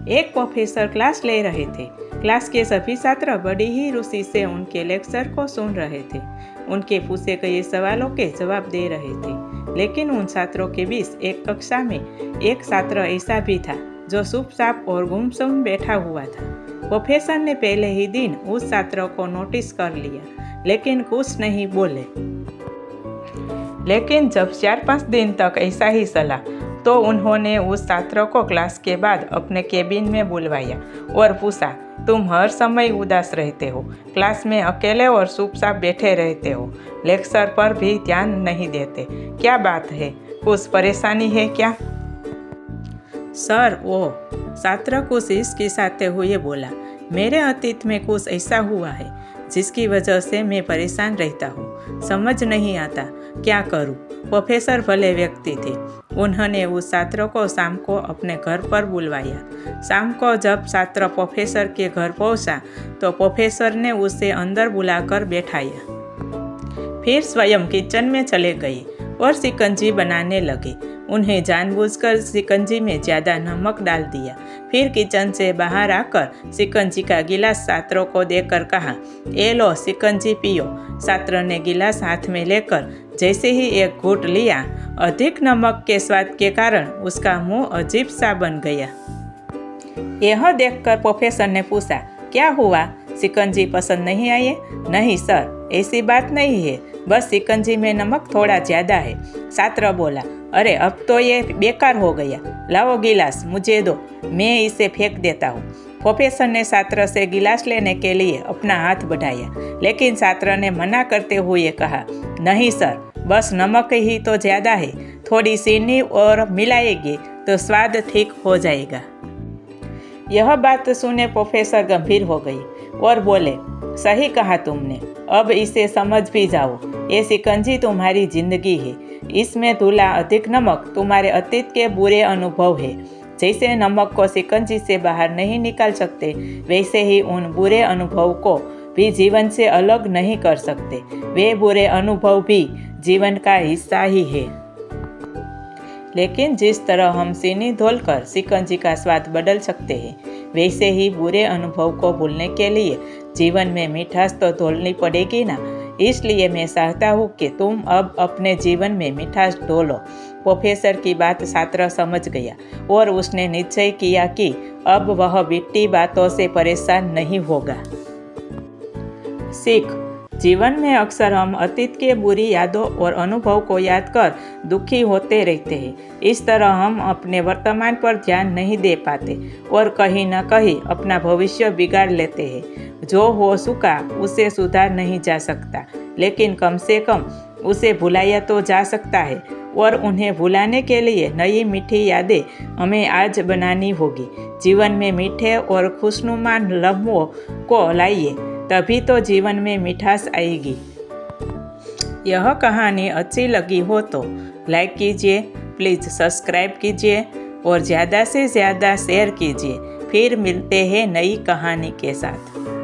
एक professor class ले रहे थे। क्लास के सभी छात्र बड़ी ही रुचि से उनके लेक्चर को सुन रहे थे। उनके पूछे गए सवालों के जवाब दे रहे थे। लेकिन उन छात्रों के बीच एक कक्षा में एक छात्र ऐसा भी था जो चुपचाप और गुमसुम बैठा हुआ था। प्रोफेसर ने पहले ही दिन उस छात्र को नोटिस कर लिया, लेकिन कुछ नहीं बोले। लेकिन जब 4-5 दिन तक ऐसा ही चला तो उन्होंने उस छात्र को क्लास के बाद अपने केबिन में बुलवाया और पूछा, तुम हर समय उदास रहते हो, क्लास में अकेले और चुपचाप बैठे रहते हो, लेक्चर पर भी ध्यान नहीं देते, क्या बात है, कुछ परेशानी है क्या? सर, वो छात्र कुछ हिचकिचाते हुए बोला, मेरे अतीत में कुछ ऐसा हुआ है जिसकी वजह से मैं परेशान रहता हूँ, समझ नहीं आता क्या करूँ। प्रोफेसर भले व्यक्ति थे। उन्होंने उस छात्र को शाम को अपने घर पर बुलवाया। शाम को जब छात्र प्रोफेसर के घर पहुंचा तो प्रोफेसर ने उसे अंदर बुलाकर बैठाया। फिर स्वयं किचन में चले गए और शिकंजी बनाने लगे। उन्हें जानबूझकर शिकंजी में ज़्यादा नमक डाल दिया। फिर किचन से बाहर आकर शिकंजी का गिलास छात्रों को देकर कहा, ये लो शिकंजी पियो। छात्र ने गिलास हाथ में लेकर जैसे ही एक घूंट लिया, अधिक नमक के स्वाद के कारण उसका मुंह अजीब सा बन गया। यह देखकर प्रोफेसर ने पूछा, क्या हुआ, शिकंजी पसंद नहीं आई? नहीं सर, ऐसी बात नहीं है, बस शिकंजी में नमक थोड़ा ज़्यादा है। छात्र बोला, अरे अब तो ये बेकार हो गया, लाओ गिलास मुझे दो, मैं इसे फेंक देता हूँ। प्रोफेसर ने छात्र से गिलास लेने के लिए अपना हाथ बढ़ाया, लेकिन छात्र ने मना करते हुए कहा, नहीं सर, बस नमक ही तो ज़्यादा है, थोड़ी चीनी और मिलाएगी तो स्वाद ठीक हो जाएगा। यह बात सुने प्रोफेसर गंभीर हो गई और बोले, सही कहा तुमने, अब इसे समझ भी जाओ, ये शिकंजी तुम्हारी जिंदगी है, इसमें धुला अधिक नमक तुम्हारे अतीत के बुरे अनुभव है। जैसे नमक को शिकंजी से बाहर नहीं निकाल सकते, वैसे ही उन बुरे अनुभव को भी जीवन से अलग नहीं कर सकते। वे बुरे अनुभव भी जीवन का हिस्सा ही है। लेकिन जिस तरह हम चीनी घोलकर शिकंजी का स्वाद बदल सकते हैं, वैसे ही बुरे अनुभव को भूलने के लिए जीवन में मिठास तो घोलनी पड़ेगी ना। इसलिए मैं चाहता हूँ कि तुम अब अपने जीवन में मिठास ढोलो। प्रोफेसर की बात छात्र समझ गया और उसने निश्चय किया कि अब वह बिट्टी बातों से परेशान नहीं होगा। सीख, जीवन में अक्सर हम अतीत के बुरी यादों और अनुभव को याद कर दुखी होते रहते हैं। इस तरह हम अपने वर्तमान पर ध्यान नहीं दे पाते और कहीं न कहीं अपना भविष्य बिगाड़ लेते हैं। जो हो चुका उसे सुधार नहीं जा सकता, लेकिन कम से कम उसे भुलाया तो जा सकता है, और उन्हें भुलाने के लिए नई मीठी यादें हमें आज बनानी होगी। जीवन में मीठे और खुशनुमा लम्हों को लाइए, तभी तो जीवन में मिठास आएगी। यह कहानी अच्छी लगी हो तो लाइक कीजिए, प्लीज़ सब्सक्राइब कीजिए और ज़्यादा से ज़्यादा शेयर कीजिए। फिर मिलते हैं नई कहानी के साथ।